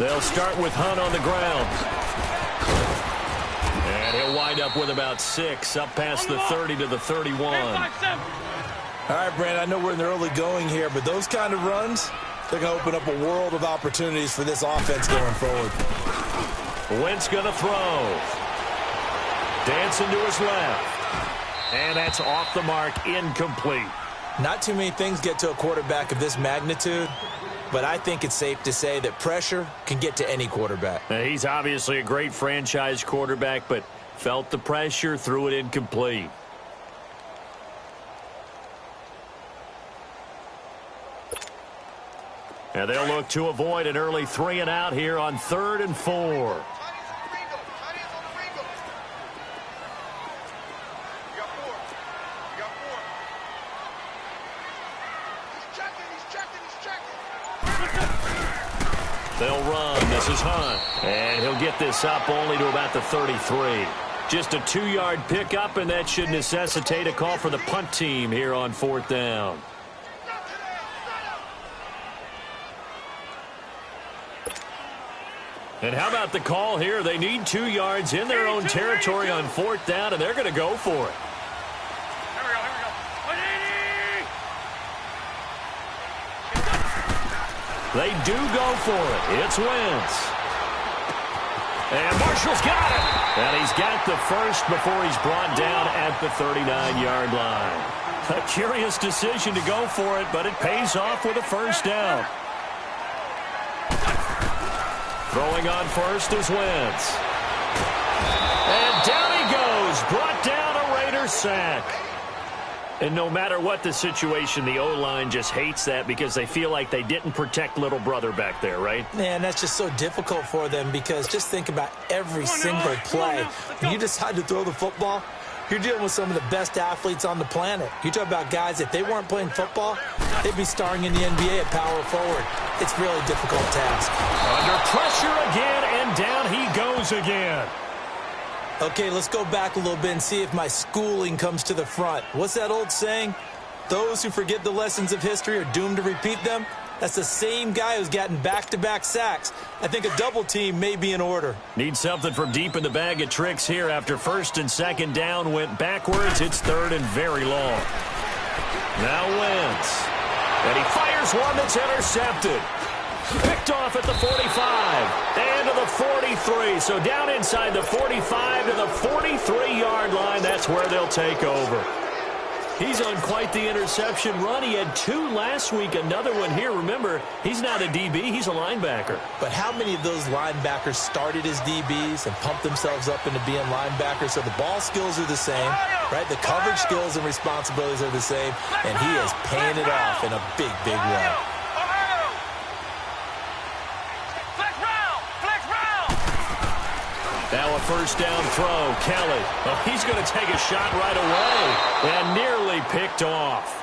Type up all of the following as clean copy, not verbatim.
They'll start with Hunt on the ground. And he'll wind up with about 6, up past the 30 to the 31. All right, Brandon, I know we're in the early going here, but those kind of runs, they're going to open up a world of opportunities for this offense going forward. Wentz going to throw. Dancing to his left. And that's off the mark, incomplete. Not too many things get to a quarterback of this magnitude, but I think it's safe to say that pressure can get to any quarterback. He's obviously a great franchise quarterback, but felt the pressure, threw it incomplete. And they'll look to avoid an early 3 and out here on 3rd and 4. They'll run. This is Hunt. And he'll get this up only to about the 33. Just a 2-yard pickup, and that should necessitate a call for the punt team here on 4th down. And how about the call here? They need 2 yards in their own territory on 4th down, and they're going to go for it. They do go for it. It's Wentz. And Marshall's got it. And he's got the first before he's brought down at the 39-yard line. A curious decision to go for it, but it pays off with a first down. Throwing on first is Wentz. And down he goes. Brought down a Raider sack. And no matter what the situation, the O-line just hates that because they feel like they didn't protect little brother back there, right? Man, that's just so difficult for them because just think about every single play. When you decide to throw the football, you're dealing with some of the best athletes on the planet. You talk about guys, if they weren't playing football, they'd be starring in the NBA at power forward. It's a really difficult task. Under pressure again, and down he goes again. Okay, let's go back a little bit and see if my schooling comes to the front. What's that old saying? Those who forget the lessons of history are doomed to repeat them. That's the same guy who's gotten back-to-back sacks. I think a double team may be in order. Need something from deep in the bag of tricks here after 1st and 2nd down went backwards. It's 3rd and very long. Now Wentz. And he fires one that's intercepted. Picked off at the 45 and to the 43. So down inside the 45 to the 43-yard line. That's where they'll take over. He's on quite the interception run. He had 2 last week, another one here. Remember, he's not a DB, he's a linebacker. But how many of those linebackers started as DBs and pumped themselves up into being linebackers? So the ball skills are the same, right? The coverage skills and responsibilities are the same, and he is paying it off in a big, big way. Now a first down throw. Kelly. Oh, he's going to take a shot right away and nearly picked off.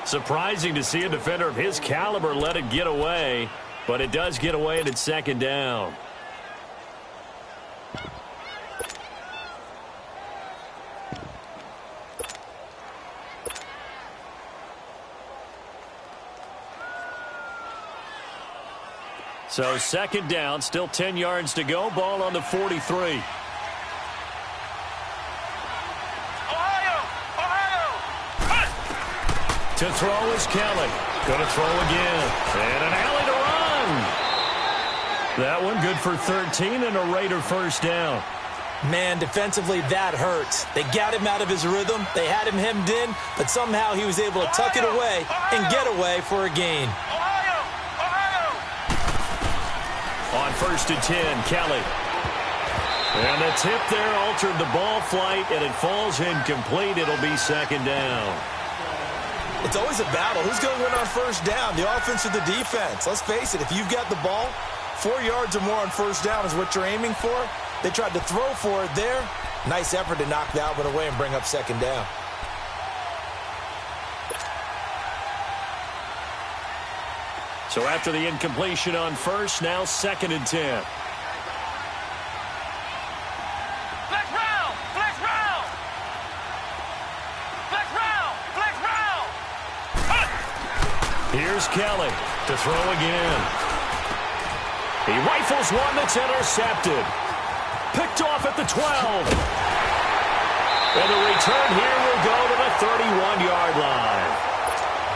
Surprising to see a defender of his caliber let it get away, but it does get away and it's 2nd down. So 2nd down, still 10 yards to go. Ball on the 43. To throw is Kelly. Going to throw again. And an alley to run. That one good for 13 and a Raider first down. Man, defensively, that hurts. They got him out of his rhythm. They had him hemmed in, but somehow he was able to tuck it away and get away for a gain. On 1st and 10, Kelly. And the tip there altered the ball flight, and it falls incomplete. It'll be 2nd down. It's always a battle. Who's going to win on 1st down, the offense or the defense? Let's face it, if you've got the ball, 4 yards or more on 1st down is what you're aiming for. They tried to throw for it there. Nice effort to knock that one away and bring up 2nd down. So after the incompletion on 1st, now 2nd and 10. Flex round! Flex round! Flex round! Flex round! Here's Kelly to throw again. He rifles one that's intercepted. Picked off at the 12. And the return here will go to the 31-yard line.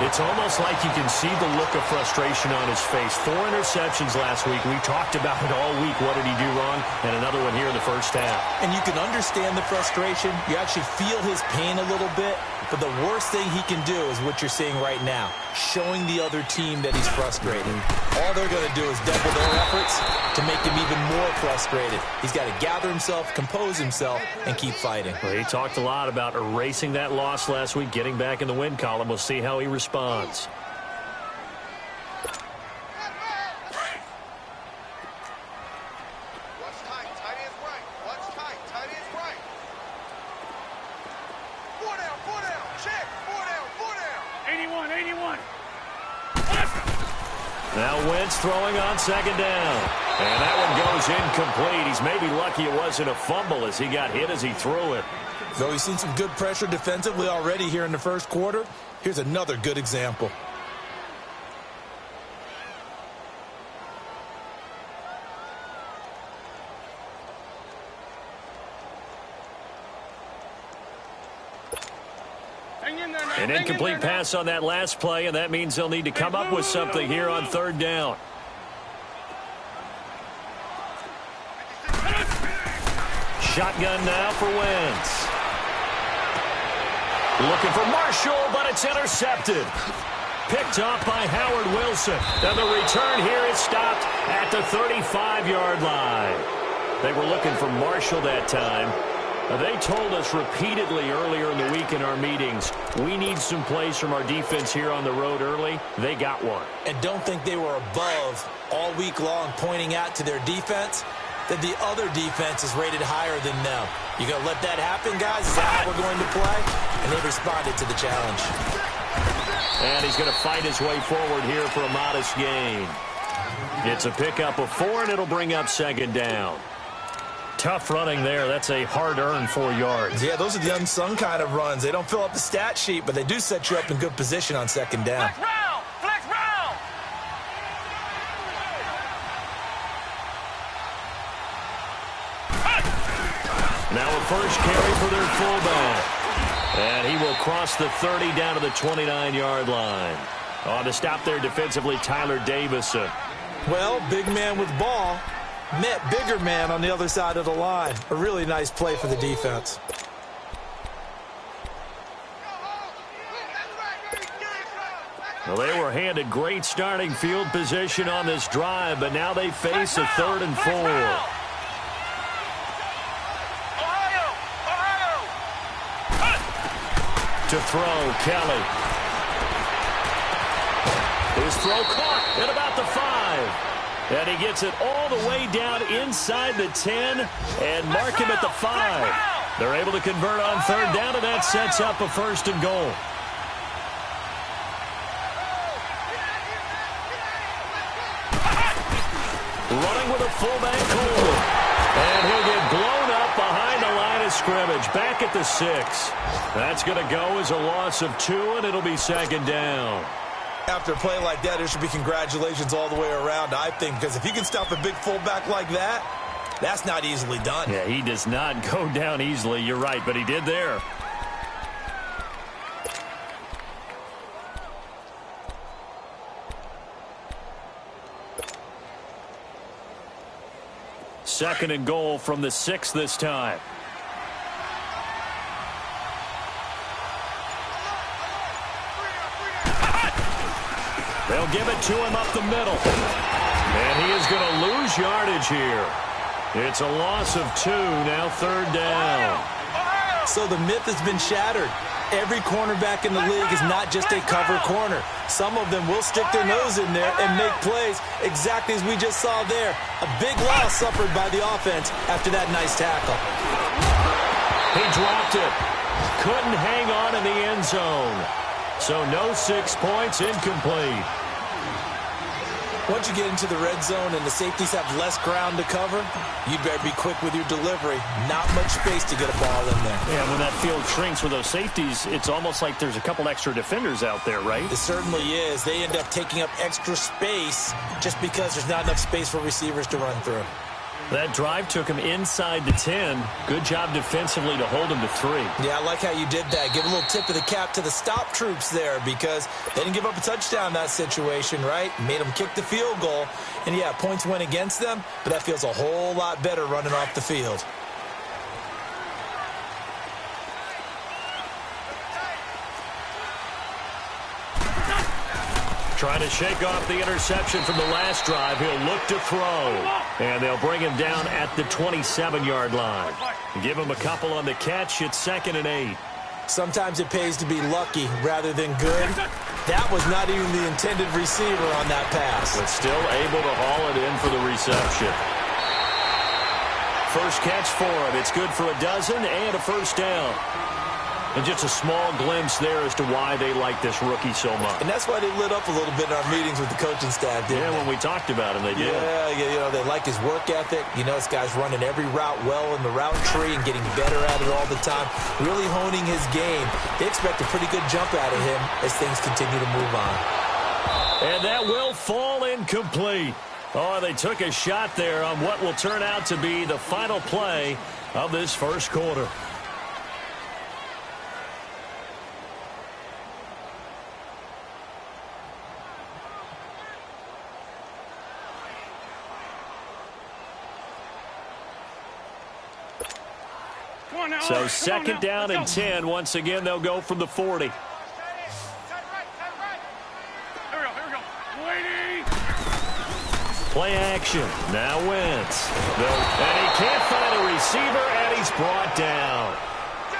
It's almost like you can see the look of frustration on his face. 4 interceptions last week. We talked about it all week. What did he do wrong? And another one here in the first half. And you can understand the frustration. You actually feel his pain a little bit. But the worst thing he can do is what you're seeing right now, showing the other team that he's frustrated. All they're going to do is double their efforts to make him even more frustrated. He's got to gather himself, compose himself, and keep fighting. Well, he talked a lot about erasing that loss last week, getting back in the win column. We'll see how he responds. Now Wentz throwing on second down. And that one goes incomplete. He's maybe lucky it wasn't a fumble as he got hit as he threw it. Though he's seen some good pressure defensively already here in the first quarter, here's another good example. An incomplete pass on that last play, and that means they'll need to come up with something here on third down. Shotgun now for Wentz. Looking for Marshall, but it's intercepted. Picked off by Howard Wilson. And the return here is stopped at the 35-yard line. They were looking for Marshall that time. They told us repeatedly earlier in the week in our meetings, we need some plays from our defense here on the road early. They got one. And don't think they were above all week long pointing out to their defense that the other defense is rated higher than them. You going to let that happen, guys? Is that how we're going to play? And they responded to the challenge. And he's going to fight his way forward here for a modest gain. It's a pickup of 4, and it'll bring up second down. Tough running there. That's a hard-earned 4 yards. Yeah, those are the unsung kind of runs. They don't fill up the stat sheet, but they do set you up in good position on second down. Flex round! Flex round! Now a first carry for their fullback. And he will cross the 30 down to the 29-yard line. On to stop there defensively, Tyler Davison. Well, big man with ball met bigger man on the other side of the line. A really nice play for the defense. Well, they were handed great starting field position on this drive, but now they face a 3rd and 4. To throw, Kelly. His throw caught at about the 5. And he gets it all the way down inside the 10 and mark him at the 5. They're able to convert on third down, and that sets up a 1st and goal. Running with a fullback, Coleman. And he'll get blown up behind the line of scrimmage. Back at the 6. That's going to go as a loss of 2, and it'll be second down. After a play like that, there should be congratulations all the way around, I think, because if you can stop a big fullback like that, that's not easily done. Yeah, he does not go down easily. You're right, but he did there. Second and goal from the 6 this time. They'll give it to him up the middle. And he is going to lose yardage here. It's a loss of 2, now 3rd down. So the myth has been shattered. Every cornerback in the league is not just a cover corner. Some of them will stick their nose in there and make plays exactly as we just saw there. A big loss suffered by the offense after that nice tackle. He dropped it. Couldn't hang on in the end zone. So no 6 points, incomplete. Once you get into the red zone and the safeties have less ground to cover, you better be quick with your delivery. Not much space to get a ball in there. Yeah, when that field shrinks with those safeties, it's almost like there's a couple extra defenders out there, right? It certainly is. They end up taking up extra space just because there's not enough space for receivers to run through. That drive took him inside the 10. Good job defensively to hold him to 3. Yeah, I like how you did that. Give a little tip of the cap to the stop troops there because they didn't give up a touchdown in that situation, right? Made them kick the field goal. And, yeah, points went against them, but that feels a whole lot better running off the field. Trying to shake off the interception from the last drive. He'll look to throw. And they'll bring him down at the 27-yard line. Give him a couple on the catch. It's 2nd and 8. Sometimes it pays to be lucky rather than good. That was not even the intended receiver on that pass. But still able to haul it in for the reception. First catch for him. It's good for a dozen and a first down. And just a small glimpse there as to why they like this rookie so much. And that's why they lit up a little bit in our meetings with the coaching staff, didn't they? When we talked about him, they did. Yeah, you know, they like his work ethic. You know, this guy's running every route well in the route tree and getting better at it all the time, really honing his game. They expect a pretty good jump out of him as things continue to move on. And that will fall incomplete. Oh, they took a shot there on what will turn out to be the final play of this first quarter. So 2nd down and 10. Once again, they'll go from the 40. Play action. Now Wentz. And he can't find a receiver, and he's brought down.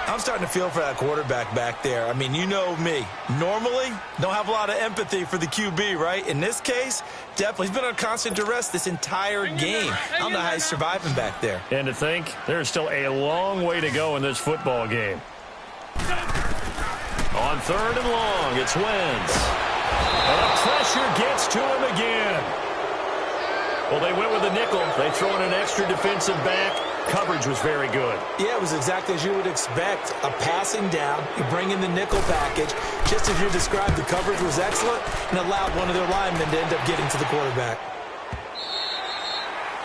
I'm starting to feel for that quarterback back there. I mean, you know me. Normally, don't have a lot of empathy for the QB, right? In this case, definitely. He's been on constant duress this entire game. I don't know how he's surviving back there. And to think, there's still a long way to go in this football game. On 3rd and long, it's Wentz. And the pressure gets to him again. Well, they went with the nickel. They throw in an extra defensive back. Coverage was very good. Yeah, it was exactly as you would expect. A passing down, you bring in the nickel package. Just as you described, the coverage was excellent and allowed one of their linemen to end up getting to the quarterback.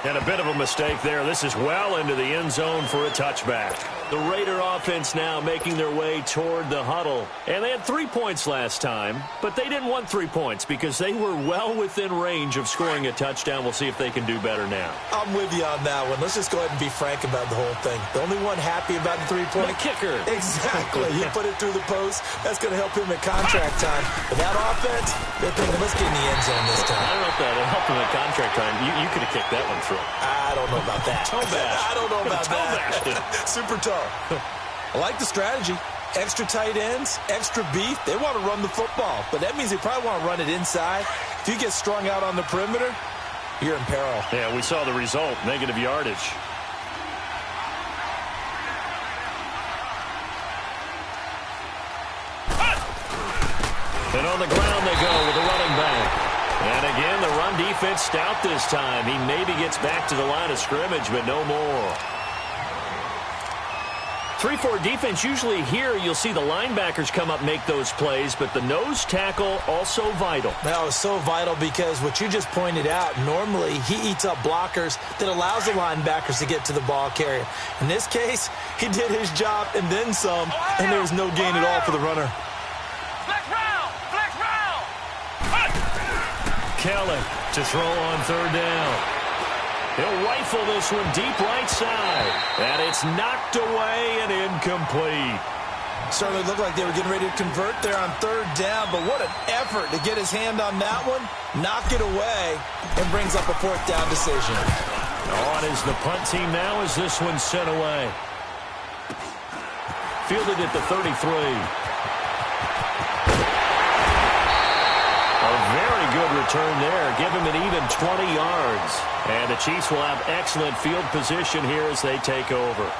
And a bit of a mistake there. This is well into the end zone for a touchback. The Raider offense now making their way toward the huddle. And they had 3 points last time, but they didn't want 3 points because they were well within range of scoring a touchdown. We'll see if they can do better now. I'm with you on that one. Let's just go ahead and be frank about the whole thing. The only one happy about the 3-point the kicker. Exactly. You put it through the post. That's going to help him at contract time. But that offense, they're thinking, let's get in the end zone this time. I don't know if that helped him at contract time. You could have kicked that one through. I don't know about that. Toe bash. I don't know about that. Super toe. I like the strategy. Extra tight ends, extra beef. They want to run the football, but that means they probably want to run it inside. If you get strung out on the perimeter, you're in peril. Yeah, we saw the result, negative yardage. And on the ground they go with the running back. And again, the run defense stout this time. He maybe gets back to the line of scrimmage, but no more. 3-4 defense, usually here you'll see the linebackers come up, make those plays, but the nose tackle also vital. That was so vital because what you just pointed out, normally he eats up blockers that allows the linebackers to get to the ball carrier. In this case, he did his job and then some, and there was no gain at all for the runner. Flex round! Flex round! Kelly to throw on 3rd down. He'll rifle this one deep right side. And it's knocked away and incomplete. Certainly looked like they were getting ready to convert there on 3rd down, but what an effort to get his hand on that one, knock it away, and brings up a 4th down decision. On is the punt team now as this one's sent away. Fielded at the 33. A very good return there. Give him an even 20 yards. And the Chiefs will have excellent field position here as they take over.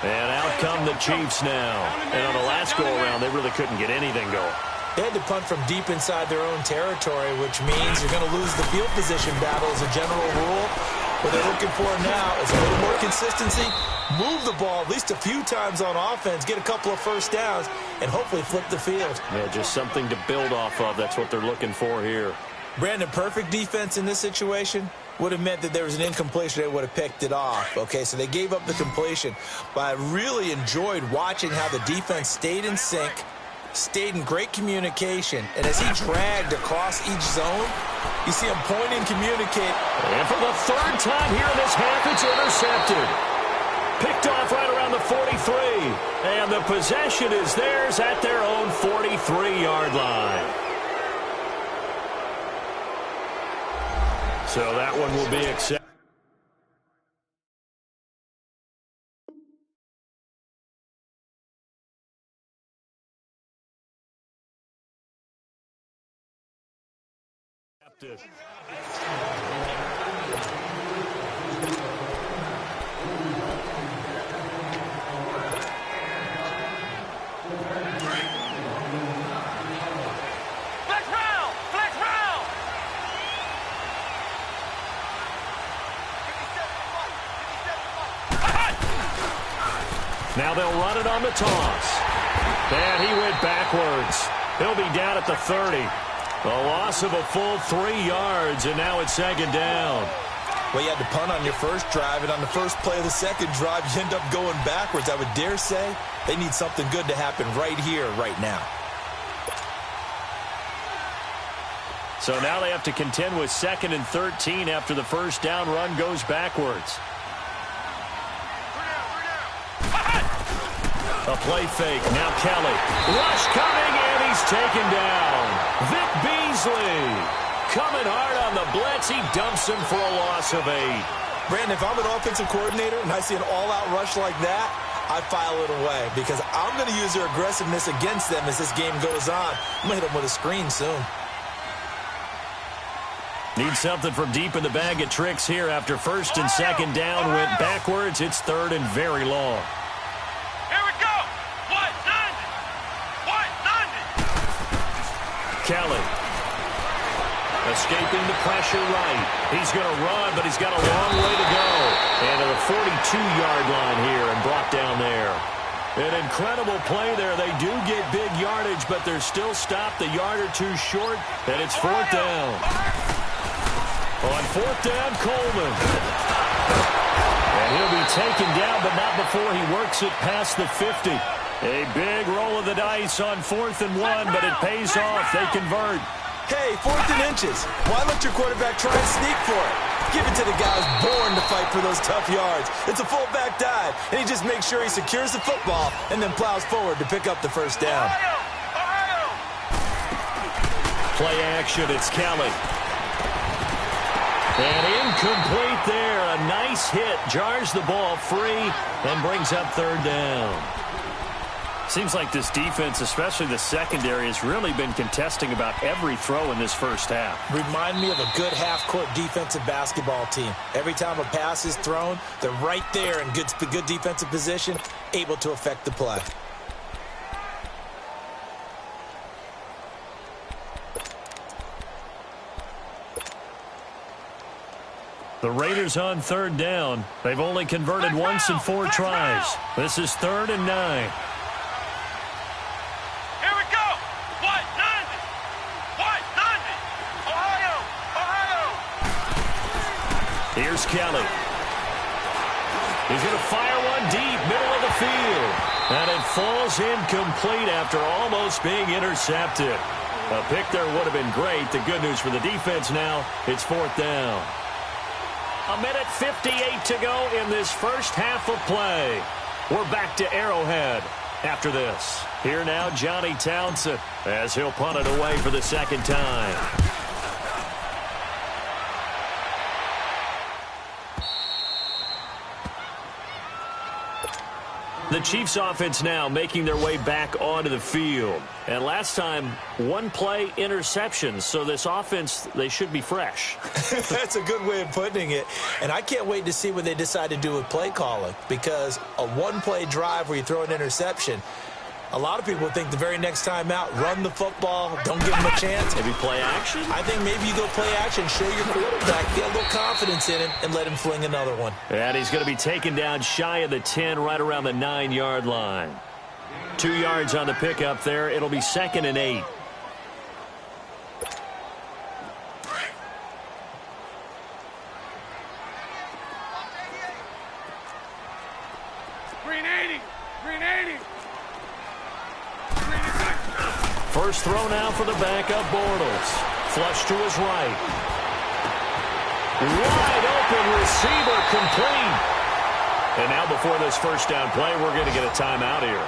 And out come the Chiefs now. And on the last go-around, they really couldn't get anything going. They had to punt from deep inside their own territory, which means you're going to lose the field position battle as a general rule. What they're looking for now is a little more consistency, move the ball at least a few times on offense, get a couple of first downs, and hopefully flip the field. Yeah, just something to build off of. That's what they're looking for here. Brandon, perfect defense in this situation would have meant that there was an incompletion. They would have picked it off. Okay, so they gave up the completion. But I really enjoyed watching how the defense stayed in sync, stayed in great communication, and as he dragged across each zone, you see him point and communicate. And for the third time here in this half, it's intercepted. Picked off right around the 43. And the possession is theirs at their own 43-yard line. So that one will be accepted. Now they'll run it on the toss. And he went backwards. He'll be down at the 30. A loss of a full 3 yards, and now it's second down. Well, you had to punt on your first drive, and on the first play of the second drive, you end up going backwards. I would dare say they need something good to happen right here, right now. So now they have to contend with 2nd and 13 after the first down run goes backwards. A play fake. Now Kelly. Rush coming, and he's taken down. Vic Beasley coming hard on the blitz. He dumps him for a loss of 8. Brandon, if I'm an offensive coordinator and I see an all-out rush like that, I file it away because I'm going to use their aggressiveness against them as this game goes on. I'm going to hit them with a screen soon. Need something from deep in the bag of tricks here after first and second down went backwards. It's 3rd and very long. Kelly escaping the pressure right. He's going to run, but he's got a long way to go. And to the 42-yard line here and brought down there. An incredible play there. They do get big yardage, but they're still stopped a yard or two short, and it's 4th down. On 4th down, Coleman. And he'll be taken down, but not before he works it past the 50. A big roll of the dice on 4th and 1, but it pays off. They convert. Hey, 4th and inches. Why let your quarterback try and sneak for it? Give it to the guy who's born to fight for those tough yards. It's a fullback dive, and he just makes sure he secures the football and then plows forward to pick up the first down. Play action, it's Kelly. And incomplete there. A nice hit. Jars the ball free and brings up 3rd down. Seems like this defense, especially the secondary, has really been contesting about every throw in this first half. Remind me of a good half-court defensive basketball team. Every time a pass is thrown, they're right there in good defensive position, able to affect the play. The Raiders on 3rd down. They've only converted once in 4 tries. This is 3rd and 9. Here's Kelly. He's going to fire one deep, middle of the field. And it falls incomplete after almost being intercepted. A pick there would have been great. The good news for the defense now, it's 4th down. 1:58 to go in this first half of play. We're back to Arrowhead after this. Here now, Johnny Townsend, as he'll punt it away for the second time. The Chiefs offense now making their way back onto the field. And last time, 1 play interceptions. So this offense, they should be fresh. That's a good way of putting it. And I can't wait to see what they decide to do with play calling. Because a 1-play drive where you throw an interception, A lot of people think the very next time out, run the football, don't give him a chance. Maybe play action? I think maybe you go play action, show your quarterback, get a little confidence in him, and let him fling another one. And he's going to be taken down shy of the 10, right around the 9-yard line. 2 yards on the pickup there. It'll be 2nd and 8. First throw now for the backup, Bortles. Flush to his right. Wide open receiver, complete. And now before this first down play, we're going to get a timeout here,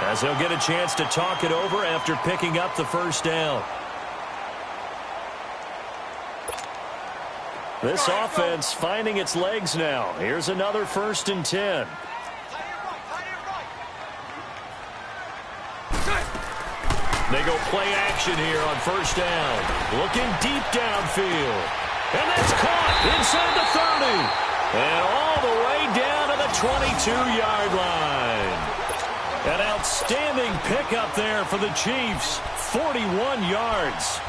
as he'll get a chance to talk it over after picking up the first down. This offense finding its legs now. Here's another 1st and 10. They go play action here on first down. Looking deep downfield. And that's caught inside the 30. And all the way down to the 22-yard line. An outstanding pickup there for the Chiefs. 41 yards.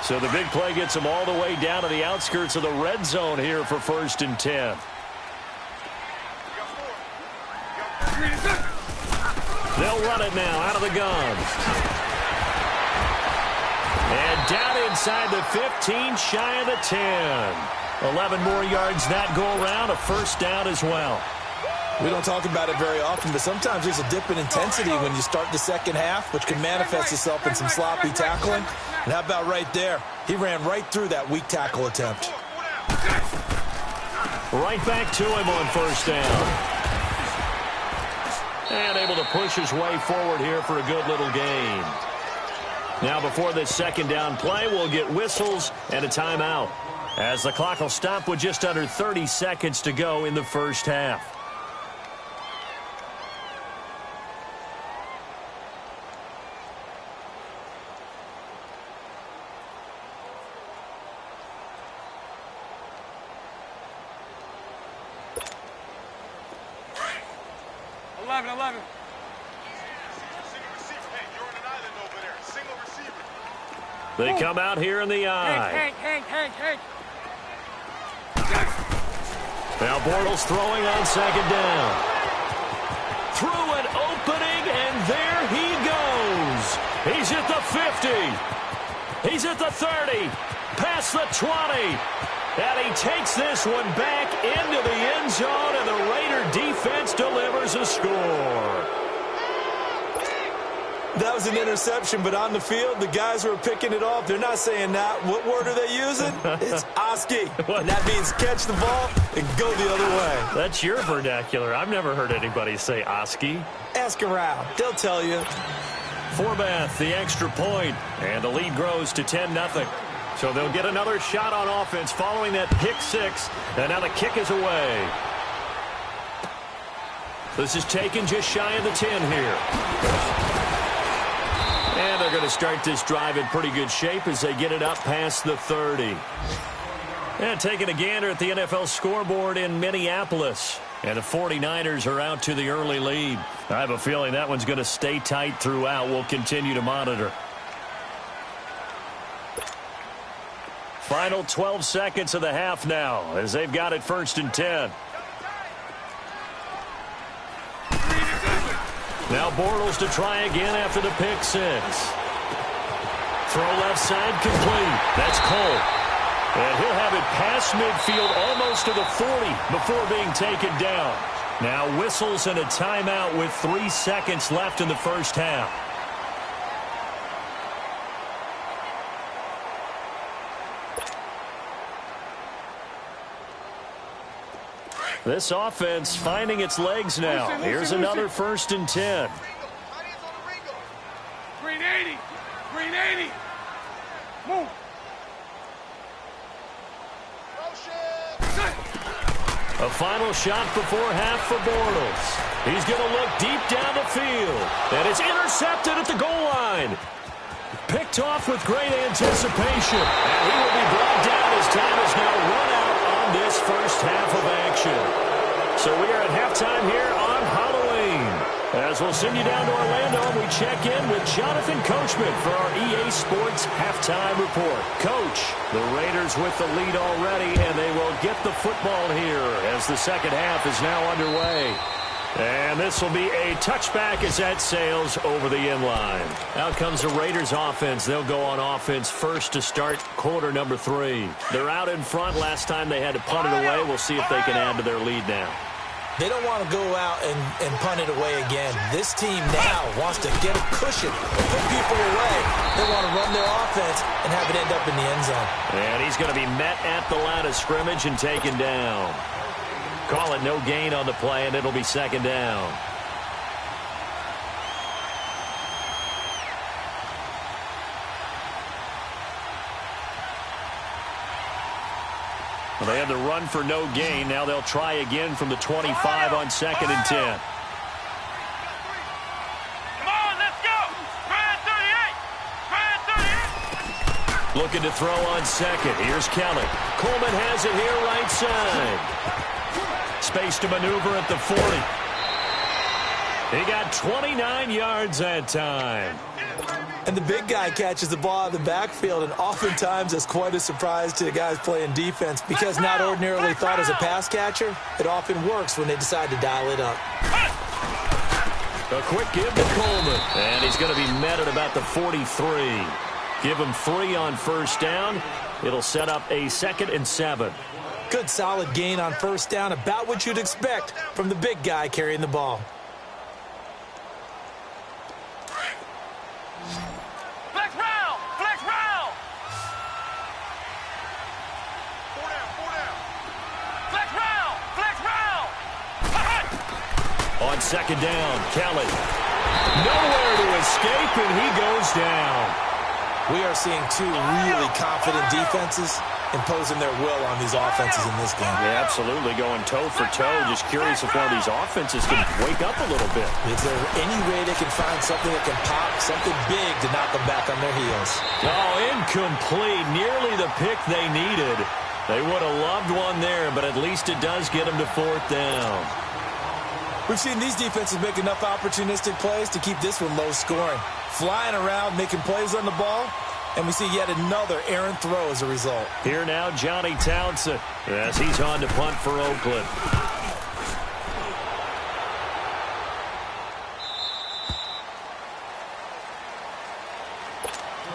So the big play gets them all the way down to the outskirts of the red zone here for 1st and 10. They'll run it now out of the gun. And down inside the 15, shy of the 10. 11 more yards that go around, a first down as well. We don't talk about it very often, but sometimes there's a dip in intensity when you start the second half, which can manifest itself in some sloppy tackling. And how about right there? He ran right through that weak tackle attempt. Right back to him on first down. And able to push his way forward here for a good little gain. Now before this second down play, we'll get whistles and a timeout, as the clock will stop with just under 30 seconds to go in the first half. They come out here in the eye. Hank. Now Bortles throwing on second down. Through an opening, and there he goes. He's at the 50. He's at the 30. Past the 20. And he takes this one back into the end zone, and the Raider defense delivers a score. That was an interception, but on the field, the guys who are picking it off, they're not saying that. What word are they using? It's Oski. And that means catch the ball and go the other way. That's your vernacular. I've never heard anybody say Oski. Ask around. They'll tell you. Forbath, the extra point, and the lead grows to 10-0. So they'll get another shot on offense following that pick six, and now the kick is away. This is taken just shy of the 10 here. And they're going to start this drive in pretty good shape as they get it up past the 30. And taking a gander at the NFL scoreboard in Minneapolis. And the 49ers are out to the early lead. I have a feeling that one's going to stay tight throughout. We'll continue to monitor. Final 12 seconds of the half now as they've got it 1st and 10. Now Bortles to try again after the pick six. Throw left side complete. That's Cole. And he'll have it past midfield almost to the 40 before being taken down. Now whistles and a timeout with 3 seconds left in the first half. This offense finding its legs now. Here's another 1st and 10. Green 80. Move. A final shot before half for Bortles. He's going to look deep down the field. And it's intercepted at the goal line. Picked off with great anticipation. And he will be brought down as time is now run out on this first half of action. So we are at halftime here on Halloween. As we'll send you down to Orlando, and we check in with Jonathan Coachman for our EA Sports Halftime Report. Coach, the Raiders with the lead already, and they will get the football here as the second half is now underway. And this will be a touchback as that sails over the inline. Out comes the Raiders offense. They'll go on offense first to start quarter number 3. They're out in front. Last time they had to punt it away. We'll see if they can add to their lead now. They don't want to go out and punt it away again. This team now wants to get a cushion, put people away. They want to run their offense and have it end up in the end zone. And he's going to be met at the line of scrimmage and taken down. Call it no gain on the play, and it'll be second down. Well, they had the run for no gain. Now they'll try again from the 25 on 2nd and 10. Come on, let's go. Try at 38. Try at 38. Looking to throw on second. Here's Kelly. Coleman has it here right side. Space to maneuver at the 40. He got 29 yards that time. And the big guy catches the ball out of the backfield, and oftentimes it's quite a surprise to the guys playing defense because not ordinarily thought as a pass catcher, it often works when they decide to dial it up. A quick give to Coleman. And he's going to be met at about the 43. Give him 3 on first down. It'll set up a 2nd and 7. Good solid gain on first down, about what you'd expect from the big guy carrying the ball. Flex round. Flex round. 4 down. 4 down. Flex round. Flex round. On second down, Kelly. Nowhere to escape, and he goes down. We are seeing 2 really confident defenses imposing their will on these offenses in this game. Yeah, absolutely, going toe for toe. Just curious if one of these offenses can wake up a little bit. Is there any way they can find something that can pop, something big to knock them back on their heels? Oh, incomplete. Nearly the pick they needed. They would have loved one there, but at least it does get them to 4th down. We've seen these defenses make enough opportunistic plays to keep this one low scoring. Flying around, making plays on the ball, and we see yet another errant throw as a result. Here now, Johnny Townsend, as he's on to punt for Oakland.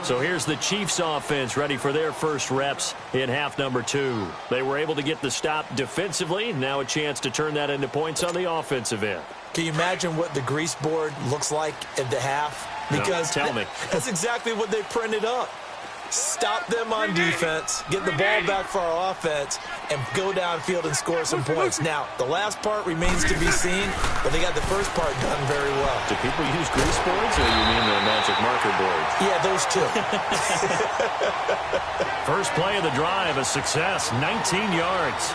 So here's the Chiefs offense ready for their first reps in half number 2. They were able to get the stop defensively. Now a chance to turn that into points on the offensive end. Can you imagine what the grease board looks like at the half? Because no, tell me. That's exactly what they printed up. Stop them on defense, get the ball back for our offense, and go downfield and score some points. Now, the last part remains to be seen, but they got the first part done very well. Do people use grease boards, or you mean the magic marker boards? Yeah, those 2. First play of the drive, a success, 19 yards.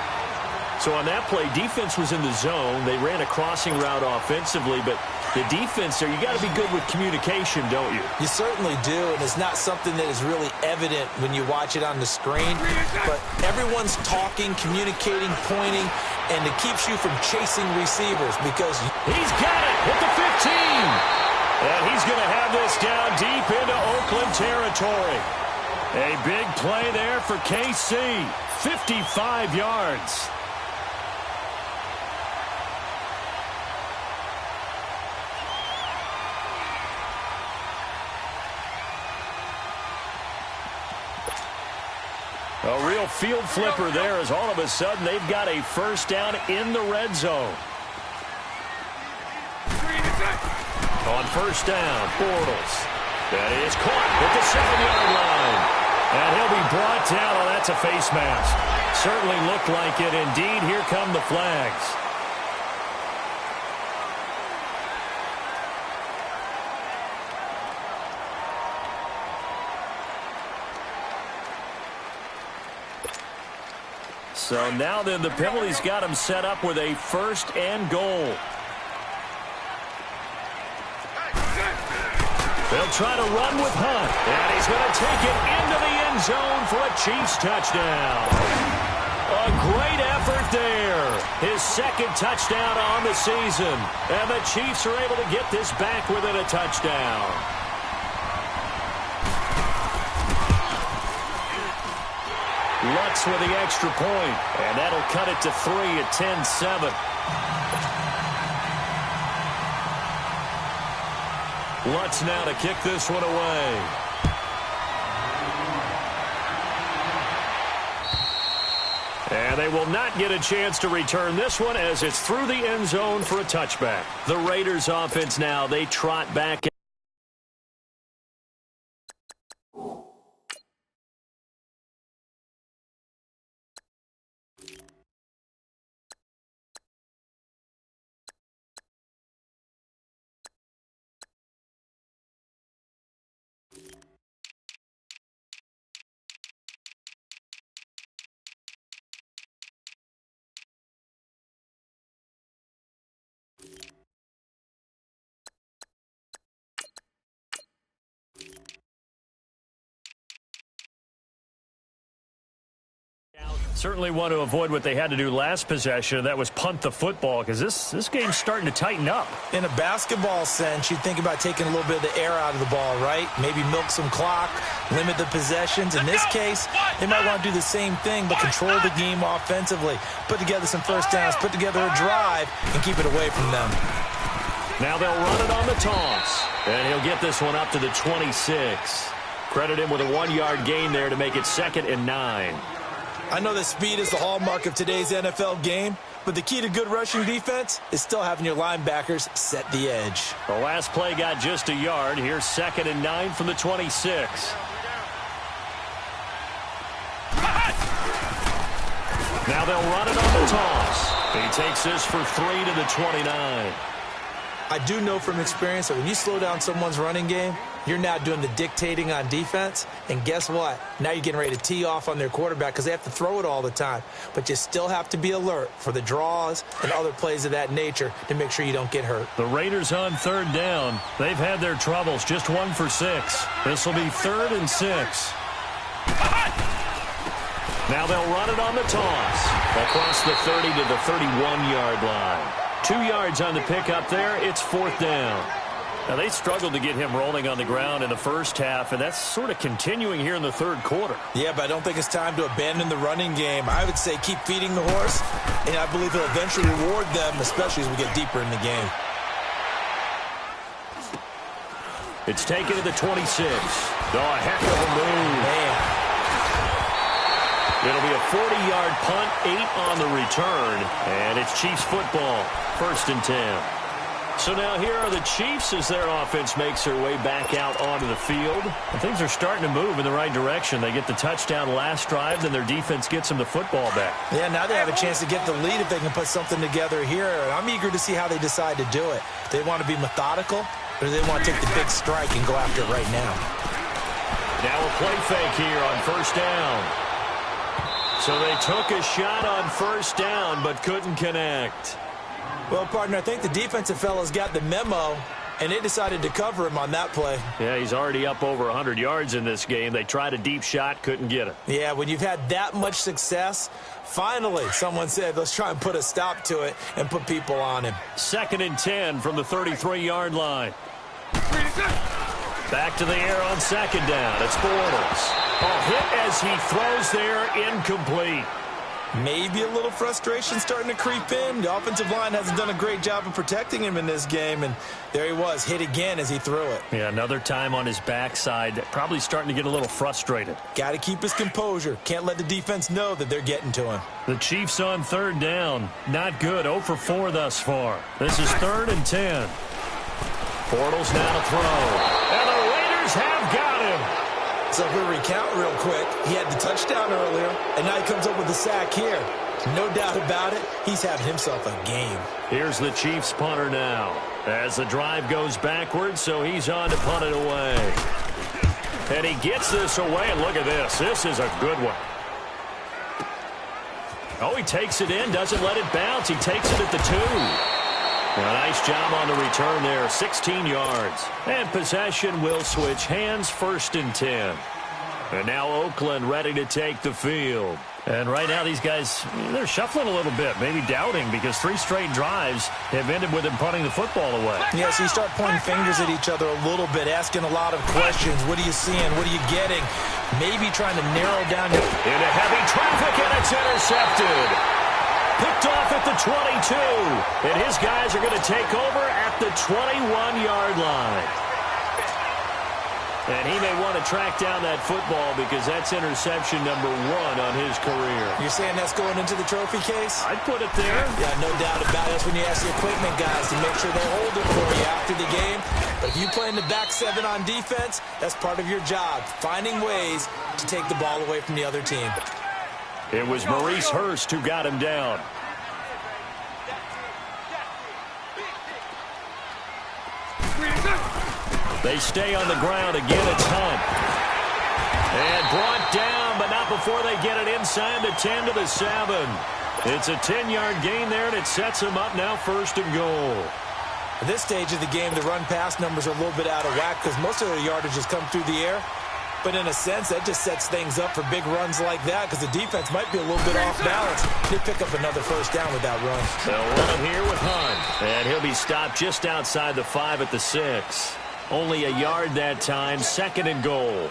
So on that play, defense was in the zone. They ran a crossing route offensively, but the defense there, you got to be good with communication, don't you? You certainly do, and it's not something that is really evident when you watch it on the screen, but everyone's talking, communicating, pointing, and it keeps you from chasing receivers because he's got it at the 15. And he's going to have this down deep into Oakland territory. A big play there for KC, 55 yards. A real field flipper there as all of a sudden they've got a first down in the red zone. On first down, Bortles. That is caught at the 7-yard line. And he'll be brought down. Oh, that's a face mask. Certainly looked like it. Indeed, here come the flags. So now then the penalty's got him set up with a first and goal. They'll try to run with Hunt. And he's going to take it into the end zone for a Chiefs touchdown. A great effort there. His second touchdown on the season. And the Chiefs are able to get this back within a touchdown. Lutz with the extra point. And that'll cut it to 3 at 10-7. Lutz now to kick this one away. And they will not get a chance to return this one as it's through the end zone for a touchback. The Raiders offense now, they trot back. Certainly want to avoid what they had to do last possession. That was punt the football because this game's starting to tighten up. In a basketball sense, you think about taking a little bit of the air out of the ball, right? Maybe milk some clock, limit the possessions. In this case, they might want to do the same thing, but control the game offensively. Put together some first downs, put together a drive, and keep it away from them. Now they'll run it on the toss. And he'll get this one up to the 26. Credit him with a 1-yard gain there to make it 2nd and 9. I know that speed is the hallmark of today's NFL game, but the key to good rushing defense is still having your linebackers set the edge. The last play got just a yard. Here's 2nd and 9 from the 26. Now they'll run it on the toss. He takes this for 3 to the 29. I do know from experience that when you slow down someone's running game, you're now doing the dictating on defense. And guess what? Now you're getting ready to tee off on their quarterback because they have to throw it all the time. But you still have to be alert for the draws and other plays of that nature to make sure you don't get hurt. The Raiders on 3rd down. They've had their troubles. Just 1 for 6. This will be 3rd and 6. Now they'll run it on the toss. Across the 30 to the 31-yard line. 2 yards on the pickup there. It's 4th down. Now, they struggled to get him rolling on the ground in the first half, and that's sort of continuing here in the 3rd quarter. Yeah, but I don't think it's time to abandon the running game. I would say keep feeding the horse, and I believe he'll eventually reward them, especially as we get deeper in the game. It's taken to the 26. Oh, a heck of a move. Man. It'll be a 40-yard punt, 8 on the return, and it's Chiefs football, 1st and 10. So now here are the Chiefs as their offense makes their way back out onto the field. And things are starting to move in the right direction. They get the touchdown last drive, then their defense gets them the football back. Yeah, now they have a chance to get the lead if they can put something together here. And I'm eager to see how they decide to do it. Do they want to be methodical, or do they want to take the big strike and go after it right now? Now a play fake here on 1st down. So they took a shot on 1st down but couldn't connect. Well, partner, I think the defensive fellas got the memo, and they decided to cover him on that play. Yeah, he's already up over 100 yards in this game. They tried a deep shot, couldn't get it. Yeah, when you've had that much success, finally someone said, let's try and put a stop to it and put people on him. 2nd and 10 from the 33-yard line. Back to the air on 2nd down. It's Bortles. A hit as he throws there, incomplete. Maybe a little frustration starting to creep in. The offensive line hasn't done a great job of protecting him in this game, and there he was, hit again as he threw it. Yeah, another time on his backside, probably starting to get a little frustrated. Got to keep his composure. Can't let the defense know that they're getting to him. The Chiefs on 3rd down. Not good, 0 for 4 thus far. This is 3rd and 10. Bortles now to throw. And the Raiders have got him. So if we recount real quick, he had the touchdown earlier, and now he comes up with the sack here. No doubt about it, he's having himself a game. Here's the Chiefs punter now. As the drive goes backwards, so he's on to punt it away. And he gets this away, and look at this. This is a good one. Oh, he takes it in, doesn't let it bounce. He takes it at the 2. A nice job on the return there, 16 yards. And possession will switch hands, 1st and 10. And now Oakland ready to take the field. And right now, these guys, they're shuffling a little bit, maybe doubting, because 3 straight drives have ended with them punting the football away. Yeah, so you start pointing fingers at each other a little bit, asking a lot of questions. What are you seeing? What are you getting? Maybe trying to narrow down your... Into heavy traffic, and it's intercepted. Picked off at the 22. And his guys are going to take over at the 21-yard line. And he may want to track down that football because that's interception number 1 on his career. You're saying that's going into the trophy case? I'd put it there. Yeah, no doubt about it. That's when you ask the equipment guys to make sure they hold it for you after the game. But if you play in the back 7 on defense, that's part of your job, finding ways to take the ball away from the other team. It was Maurice Hurst who got him down. They stay on the ground. Again, it's Hunt. And brought down, but not before they get it inside the 10 to the 7. It's a 10-yard gain there, and it sets them up now 1st and goal. At this stage of the game, the run-pass numbers are a little bit out of whack because most of the yardage has come through the air. But in a sense, that just sets things up for big runs like that because the defense might be a little bit off balance. They pick up another 1st down with that run. They'll run it here with Hunt. And he'll be stopped just outside the 5 at the 6. Only a yard that time, 2nd and goal.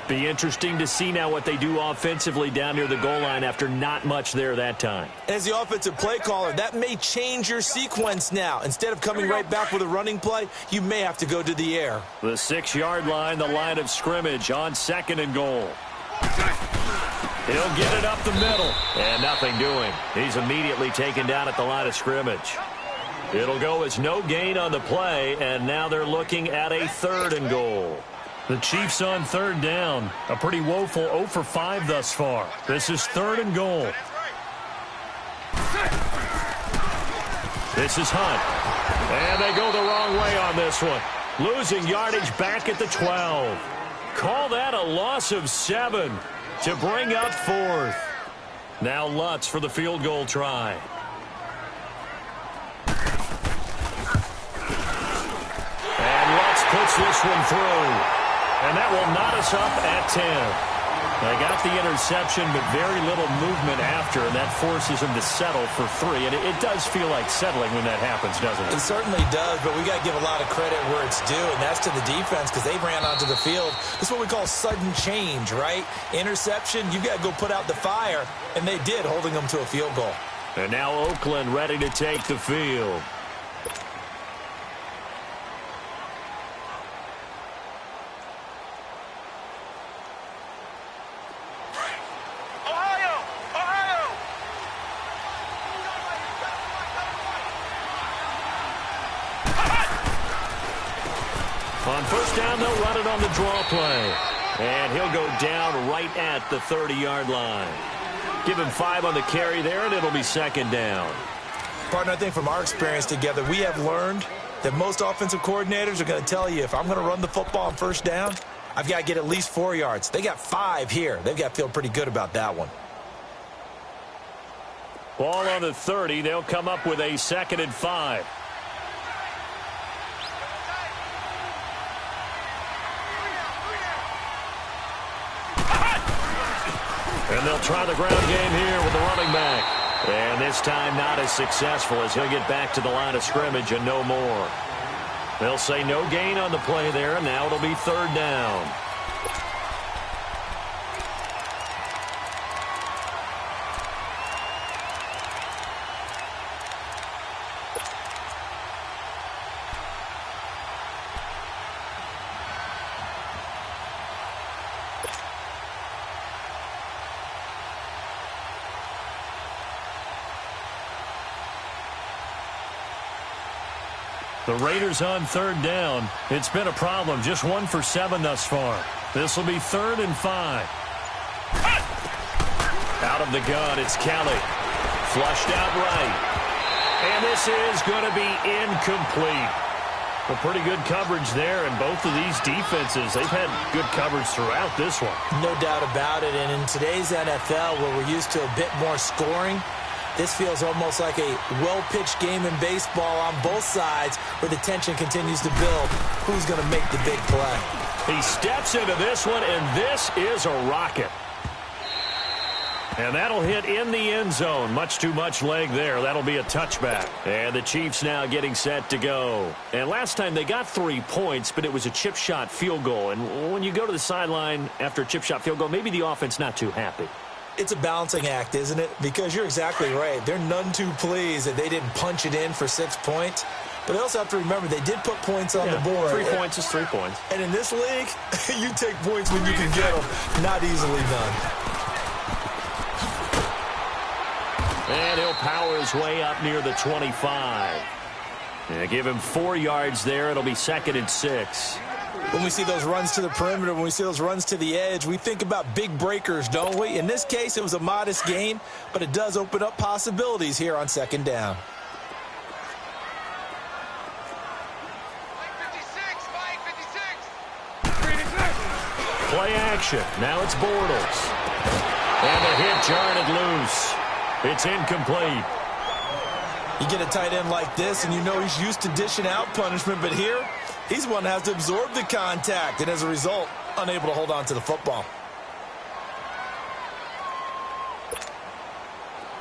Be interesting to see now what they do offensively down near the goal line after not much there that time. As the offensive play caller, that may change your sequence now. Instead of coming right back with a running play, you may have to go to the air. The 6-yard line, the line of scrimmage on 2nd and goal. He'll get it up the middle. And nothing doing. He's immediately taken down at the line of scrimmage. It'll go as no gain on the play, and now they're looking at a 3rd and goal. The Chiefs on 3rd down. A pretty woeful 0 for 5 thus far. This is 3rd and goal. This is Hunt. And they go the wrong way on this one. Losing yardage back at the 12. Call that a loss of 7 to bring up 4th. Now Lutz for the field goal try. Puts this one through. And that will knot us up at 10. They got the interception, but very little movement after, and that forces them to settle for 3. And it does feel like settling when that happens, doesn't it? It certainly does, but we got to give a lot of credit where it's due, and that's to the defense because they ran onto the field. This is what we call sudden change, right? Interception, you got to go put out the fire, and they did, holding them to a field goal. And now Oakland ready to take the field. On 1st down, they'll run it on the draw play. And he'll go down right at the 30-yard line. Give him 5 on the carry there, and it'll be 2nd down. Partner, I think from our experience together, we have learned that most offensive coordinators are going to tell you, if I'm going to run the football on 1st down, I've got to get at least 4 yards. They got 5 here. They've got to feel pretty good about that one. Ball on the 30. They'll come up with a 2nd and 5. And they'll try the ground game here with the running back. And this time not as successful as he'll get back to the line of scrimmage and no more. They'll say no gain on the play there, and now it'll be 3rd down. The Raiders on 3rd down. It's been a problem. Just 1 for 7 thus far. This will be 3rd and 5. Out of the gun, it's Kelly. Flushed out right. And this is going to be incomplete. Well, pretty good coverage there, and both of these defenses, they've had good coverage throughout this one. No doubt about it, and in today's NFL, where we're used to a bit more scoring, this feels almost like a well-pitched game in baseball on both sides where the tension continues to build. Who's going to make the big play? He steps into this one, and this is a rocket. And that'll hit in the end zone. Much too much leg there. That'll be a touchback. And the Chiefs now getting set to go. And last time they got 3 points, but it was a chip shot field goal. And when you go to the sideline after a chip shot field goal, maybe the offense not too happy. It's a balancing act, isn't it? Because you're exactly right. They're none too pleased that they didn't punch it in for 6 points. But they also have to remember they did put points on the board. 3 points is 3 points. And in this league, you take points when you can get them. Not easily done. And he'll power his way up near the 25. And give him 4 yards there. It'll be 2nd and 6. When we see those runs to the perimeter, when we see those runs to the edge, we think about big breakers, don't we? In this case, it was a modest gain, but it does open up possibilities here on 2nd down. Play action. Now it's Bortles. And a hit jarred it loose. It's incomplete. You get a tight end like this, and you know he's used to dishing out punishment, but here, he's the one that has to absorb the contact, and as a result, unable to hold on to the football.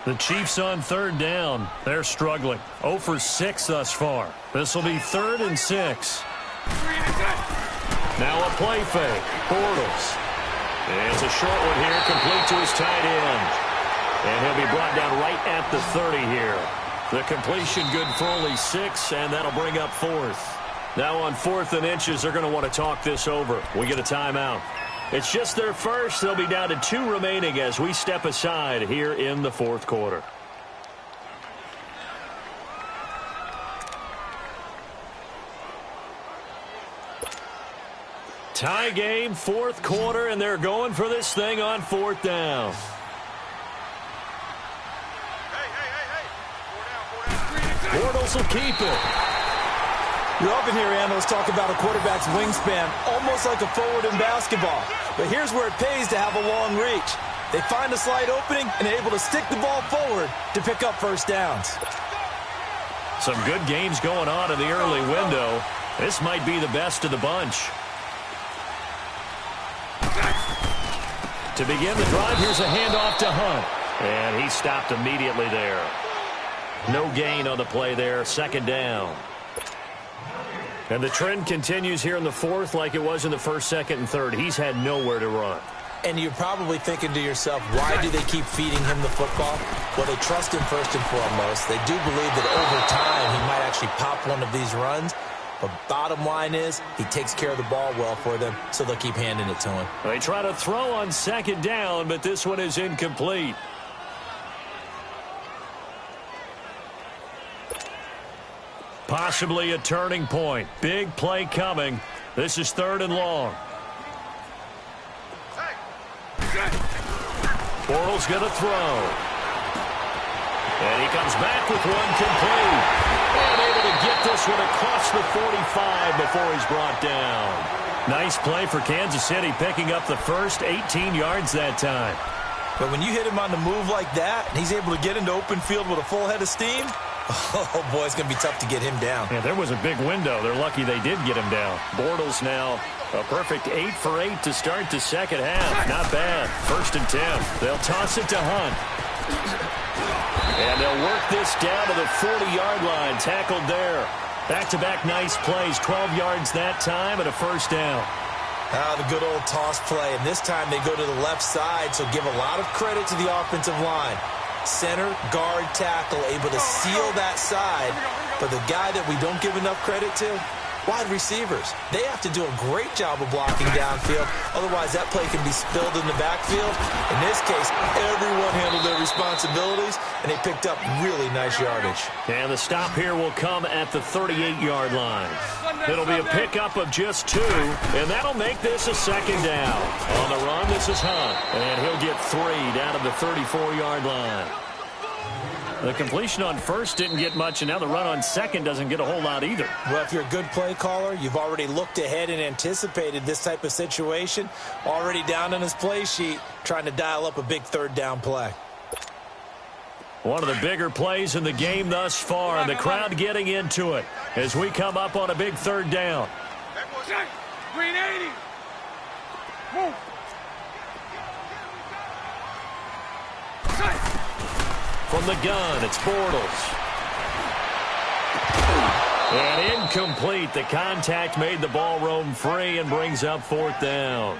The Chiefs on 3rd down. They're struggling. 0 for 6 thus far. This will be 3rd and 6. Now a play fake. Bortles. It's a short one here, complete to his tight end. And he'll be brought down right at the 30 here. The completion good for only 6, and that'll bring up 4th. Now on 4th and inches, they're going to want to talk this over. We get a timeout. It's just their first. They'll be down to 2 remaining as we step aside here in the 4th quarter. Tie game, 4th quarter, and they're going for this thing on 4th down. Bortles will keep it. You often hear analysts talk about a quarterback's wingspan almost like a forward in basketball. But here's where it pays to have a long reach. They find a slight opening and are able to stick the ball forward to pick up 1st downs. Some good games going on in the early window. This might be the best of the bunch. To begin the drive, here's a handoff to Hunt. And he stopped immediately there. No gain on the play there, 2nd down. And the trend continues here in the 4th like it was in the 1st, 2nd, and 3rd. He's had nowhere to run. And you're probably thinking to yourself, why do they keep feeding him the football? Well, they trust him first and foremost. They do believe that over time he might actually pop one of these runs. But bottom line is he takes care of the ball well for them, so they'll keep handing it to him. They try to throw on 2nd down, but this one is incomplete. Possibly a turning point. Big play coming. This is 3rd and long. Bortles going to throw. And he comes back with one complete. And able to get this one across the 45 before he's brought down. Nice play for Kansas City, picking up the first 18 yards that time. But when you hit him on the move like that, and he's able to get into open field with a full head of steam, oh, boy, it's going to be tough to get him down. Yeah, there was a big window. They're lucky they did get him down. Bortles now a perfect 8 for 8 to start the 2nd half. Not bad. 1st and 10. They'll toss it to Hunt. And they'll work this down to the 40-yard line. Tackled there. Back-to-back nice plays. 12 yards that time and a 1st down. The good old toss play. And this time they go to the left side, so give a lot of credit to the offensive line. Center, guard, tackle, able to seal that side. But the guy that we don't give enough credit to, wide receivers. They have to do a great job of blocking downfield. Otherwise, that play can be spilled in the backfield. In this case, everyone handled their responsibilities, and they picked up really nice yardage. And the stop here will come at the 38-yard line. It'll be a pickup of just 2, and that'll make this a 2nd down. On the run, this is Hunt, and he'll get 3 down to the 34-yard line. The completion on 1st didn't get much, and now the run on 2nd doesn't get a whole lot either. Well, if you're a good play caller, you've already looked ahead and anticipated this type of situation. Already down on his play sheet, trying to dial up a big 3rd down play. One of the bigger plays in the game thus far, and the crowd getting into it as we come up on a big 3rd down. Green 80. Move. from the gun, it's Bortles. And incomplete. The contact made the ball roam free and brings up 4th down.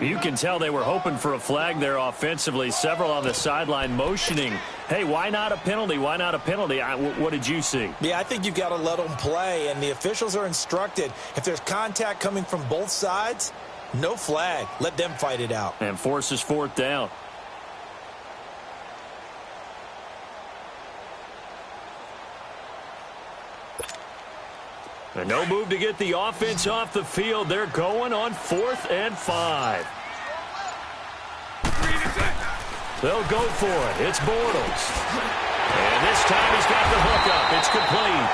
You can tell they were hoping for a flag there offensively. Several on the sideline motioning, hey, why not a penalty? Why not a penalty? What did you see? Yeah, I think you've got to let them play, and the officials are instructed. If there's contact coming from both sides, no flag. Let them fight it out. And forces 4th down. And no move to get the offense off the field. They're going on 4th and 5. They'll go for it. It's Bortles. And this time he's got the hook up. It's complete.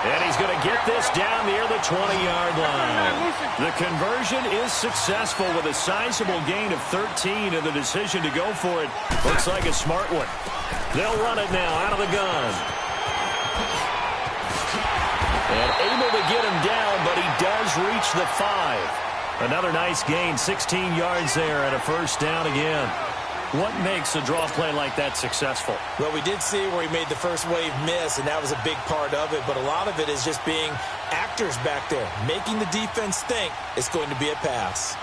And he's going to get this down near the 20-yard line. The conversion is successful with a sizable gain of 13, and the decision to go for it looks like a smart one. They'll run it now out of the gun. And able to get him down, but he does reach the 5. Another nice gain, 16 yards there, and a 1st down again. What makes a draw play like that successful? Well, we did see where he made the first wave miss, and that was a big part of it. But a lot of it is just being actors back there, making the defense think it's going to be a pass.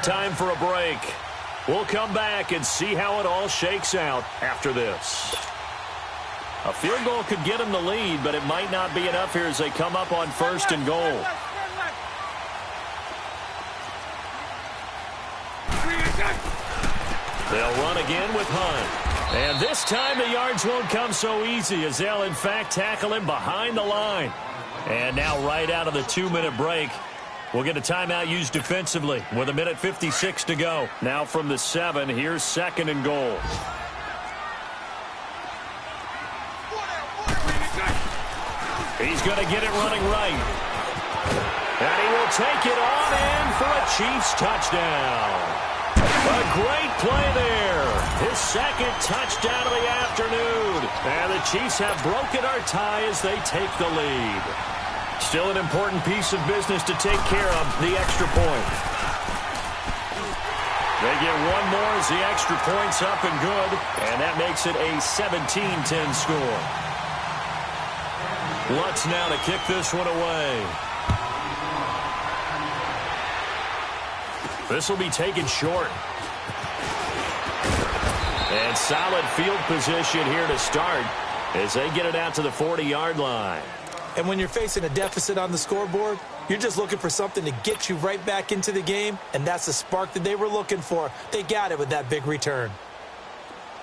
Time for a break. We'll come back and see how it all shakes out after this. A field goal could get them the lead, but it might not be enough here as they come up on 1st and goal. They'll run again with Hunt. And this time the yards won't come so easy as they'll, in fact, tackle him behind the line. And now right out of the 2-minute break, we'll get a timeout used defensively with 1:56 to go. Now from the 7, here's 2nd and goal. He's going to get it running right. And he will take it on in for a Chiefs touchdown. A great play there. His 2nd touchdown of the afternoon. And the Chiefs have broken our tie as they take the lead. Still an important piece of business to take care of, the extra point. They get one more as the extra point's up and good, and that makes it a 17-10 score. Lutz now to kick this one away. This will be taken short. And solid field position here to start as they get it out to the 40-yard line. And when you're facing a deficit on the scoreboard, you're just looking for something to get you right back into the game, and that's the spark that they were looking for. They got it with that big return.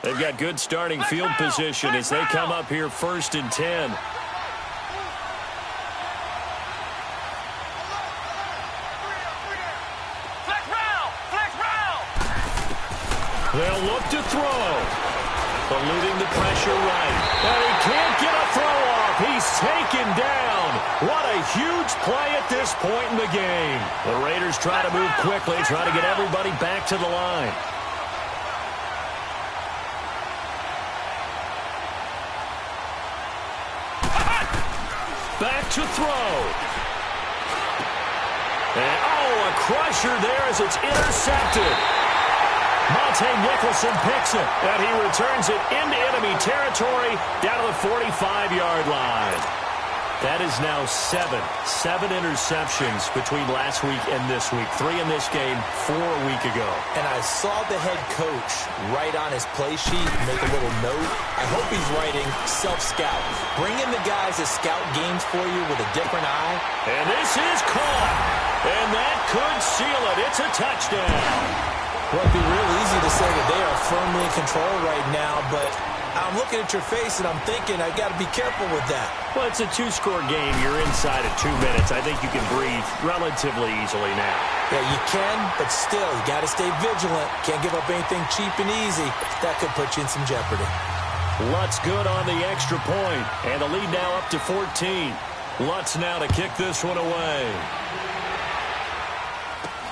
They've got good starting field position as they come up here 1st and 10. They'll look to throw. Eluding the pressure right. And he can't get a throw off. He's taken down. What a huge play at this point in the game. The Raiders try to move quickly, try to get everybody back to the line. Back to throw. And, a crusher there as it's intercepted. Monte Nicholson picks it, and he returns it into enemy territory down to the 45-yard line. That is now 7 interceptions between last week and this week. 3 in this game, 4 a week ago. And I saw the head coach write on his play sheet, make a little note. I hope he's writing self-scout. Bring in the guys that scout games for you with a different eye. And this is caught. And that could seal it. It's a touchdown. Well, it'd be real easy to say that they are firmly in control right now, but I'm looking at your face and I'm thinking I got to be careful with that. Well, it's a 2-score game. You're inside of 2 minutes. I think you can breathe relatively easily now. Yeah, you can, but still, you got to stay vigilant. Can't give up anything cheap and easy. That could put you in some jeopardy. Lutz good on the extra point, and the lead now up to 14. Lutz now to kick this one away.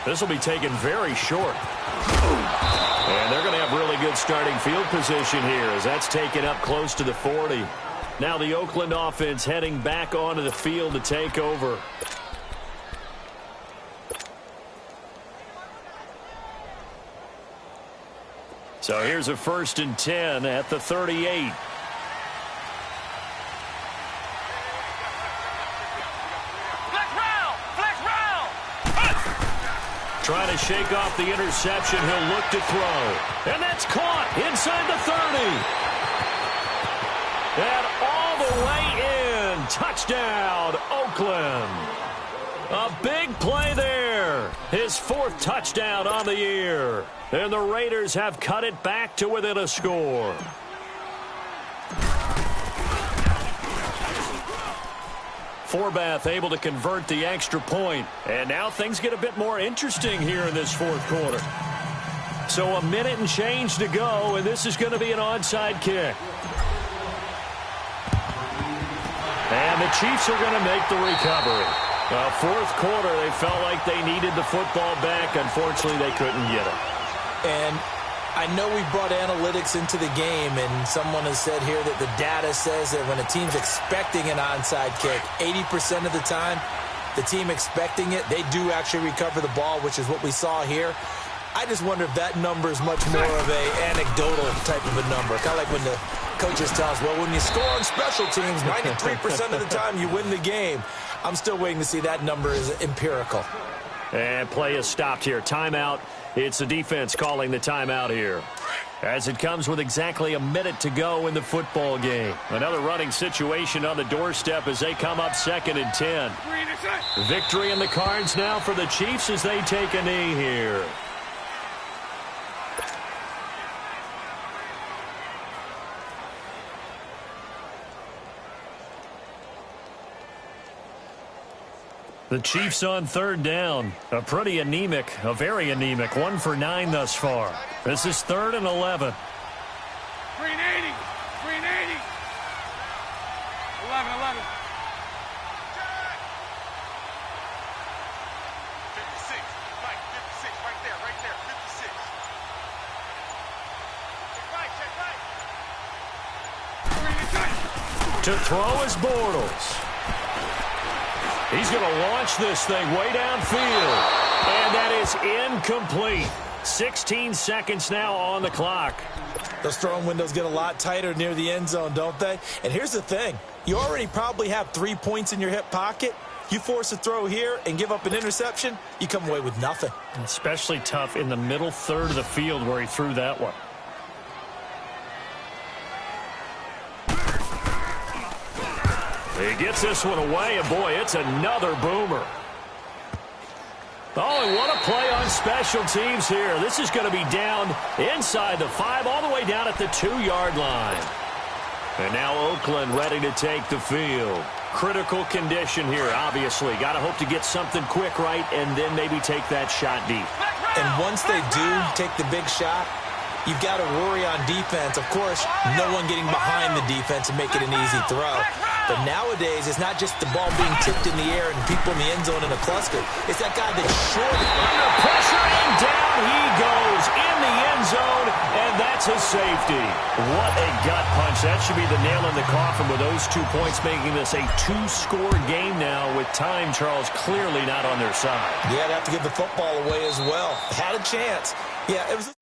This will be taken very short. And they're going to have really good starting field position here as that's taken up close to the 40. Now the Oakland offense heading back onto the field to take over. So here's a 1st and 10 at the 38. Trying to shake off the interception. He'll look to throw. And that's caught inside the 30. And all the way in. Touchdown, Oakland. A big play there. His 4th touchdown on the year. And the Raiders have cut it back to within a score. Forbath able to convert the extra point. And now things get a bit more interesting here in this 4th quarter. So a minute and change to go, and this is going to be an onside kick. And the Chiefs are going to make the recovery. 4th quarter, they felt like they needed the football back. Unfortunately, they couldn't get it. And I know we brought analytics into the game, and someone has said here that the data says that when a team's expecting an onside kick, 80% of the time, the team expecting it, they do actually recover the ball, which is what we saw here. I just wonder if that number is much more of a anecdotal type of a number. Kind of like when the coaches tell us, well, when you score on special teams, 93% of the time you win the game. I'm still waiting to see that number is empirical. And play is stopped here. Timeout. It's the defense calling the timeout here. As it comes with exactly a minute to go in the football game. Another running situation on the doorstep as they come up 2nd and 10. Victory in the cards now for the Chiefs as they take a knee here. The Chiefs on 3rd down. A pretty anemic, a very anemic. 1 for 9 thus far. This is 3rd and 11. Green 80. Green 80. 11, 11. 56. Right, 56. Right there, right there. 56. Check right, check right. To throw is Bortles. He's going to launch this thing way downfield. And that is incomplete. 16 seconds now on the clock. Those throwing windows get a lot tighter near the end zone, don't they? And here's the thing. You already probably have 3 points in your hip pocket. You force a throw here and give up an interception, you come away with nothing. Especially tough in the middle 3rd of the field where he threw that one. He gets this one away, and boy, it's another boomer. Oh, and what a play on special teams here. This is going to be down inside the 5, all the way down at the 2-yard line. And now Oakland ready to take the field. Critical condition here, obviously. Got to hope to get something quick right and then maybe take that shot deep. And once they do take the big shot, you've got to worry on defense. Of course, no one getting behind the defense and make it an easy throw. But nowadays, it's not just the ball being tipped in the air and people in the end zone in a cluster. It's that guy that's short. Under pressure, and down he goes in the end zone, and that's a safety. What a gut punch. That should be the nail in the coffin with those 2 points, making this a 2-score game now with time, Charles, clearly not on their side. Yeah, they have to give the football away as well. Had a chance. Yeah, it was